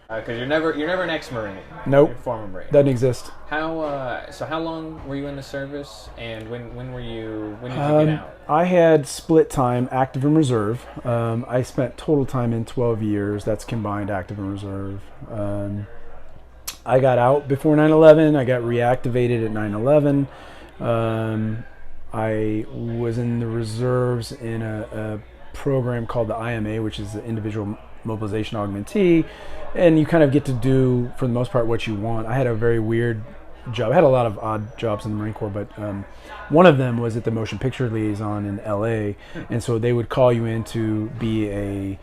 Because you're never an ex-Marine. Nope, You're a former Marine. doesn't exist. How long were you in the service, and when did you get out? I had split time, active and reserve. I spent total time in 12 years. That's combined active and reserve. I got out before 9/11. I got reactivated at 9/11. I was in the reserves in a program called the IMA, which is the Individual Mobilization Augmentee, and you kind of get to do, for the most part, what you want. I had a very weird job. I had a lot of odd jobs in the Marine Corps, but one of them was at the Motion Picture Liaison in LA, and so they would call you in to be a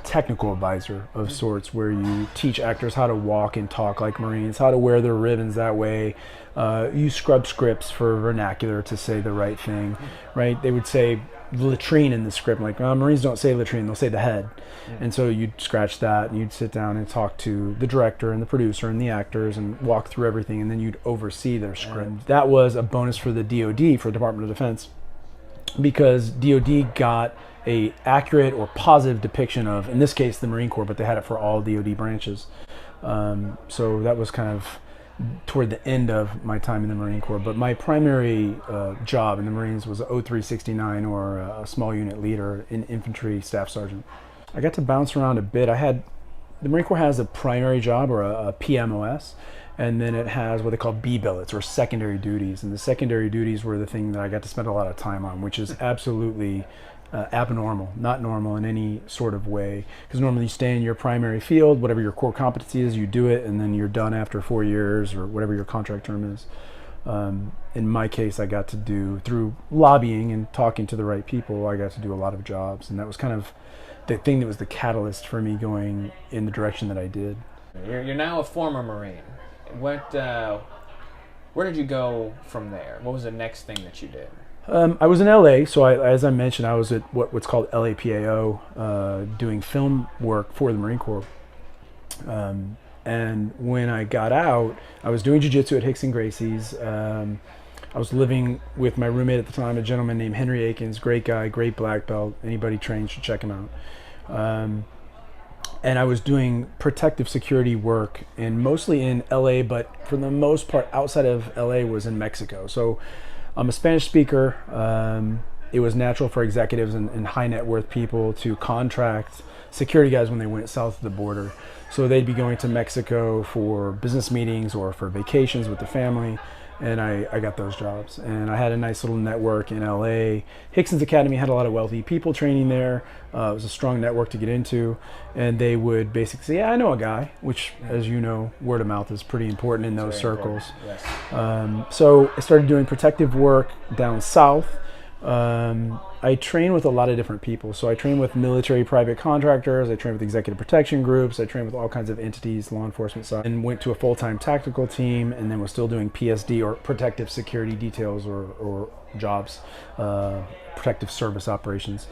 technical advisor of sorts, where you teach actors how to walk and talk like Marines, how to wear their ribbons that way. You scrub scripts for vernacular to say the right thing, right? They would say latrine in the script, like, Marines don't say latrine, they'll say the head. And so you'd scratch that and you'd sit down and talk to the director and the producer and the actors and walk through everything, and then you'd oversee their script. That was a bonus for the DoD, for Department of Defense, because DoD got a accurate or positive depiction of, in this case, the Marine Corps, but they had it for all DoD branches. So that was kind of toward the end of my time in the Marine Corps. But my primary job in the Marines was a 0369, or a small unit leader, in infantry staff sergeant. I got to bounce around a bit. The Marine Corps has a primary job, or a PMOS, and then it has what they call B billets, or secondary duties. And the secondary duties were the thing that I got to spend a lot of time on, which is absolutely abnormal, not normal in any sort of way. Because normally you stay in your primary field, whatever your core competency is, you do it, and then you're done after 4 years, or whatever your contract term is. In my case, I got to do, through lobbying and talking to the right people, I got to do a lot of jobs, and that was kind of the thing that was the catalyst for me going in the direction that I did. You're now a former Marine. Where did you go from there? What was the next thing that you did? I was in LA, so as I mentioned, I was at what's called LAPAO, doing film work for the Marine Corps. And when I got out, I was doing jiu-jitsu at Hicks and Gracie's. I was living with my roommate at the time, a gentleman named Henry Akins, great guy, great black belt. Anybody trained should check him out. And I was doing protective security work, and mostly in LA, but for the most part outside of LA was in Mexico. So I'm a Spanish speaker. It was natural for executives and high net worth people to contract security guys when they went south of the border. So they'd be going to Mexico for business meetings or for vacations with the family. And I got those jobs, and I had a nice little network in LA. Hickson's Academy had a lot of wealthy people training there. It was a strong network to get into, and they would basically say, yeah, I know a guy, which, as you know, word of mouth is pretty important in those circles. Yes. So I started doing protective work down south. I train with a lot of different people. So I train with military private contractors, I train with executive protection groups, I train with all kinds of entities, law enforcement side, and went to a full-time tactical team, and then was still doing PSD, or protective security details, or jobs, protective service operations.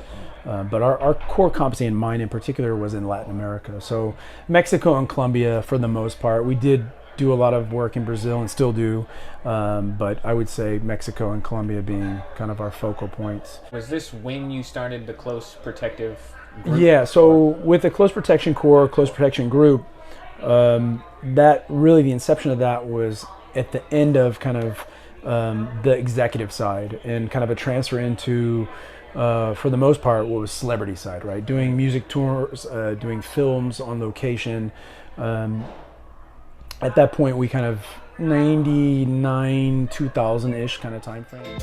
But our core competency, and mine in particular, was in Latin America. So Mexico and Colombia for the most part. We did do a lot of work in Brazil and still do, but I would say Mexico and Colombia being kind of our focal points. Was this when you started the Close Protective Group? Yeah, so with the Close Protection Corps, Close Protection Group, that really, the inception of that was at the end of kind of the executive side, and kind of a transfer into, for the most part, what was celebrity side, right? Doing music tours, doing films on location. At that point, we kind of 99, 2000-ish kind of time frame.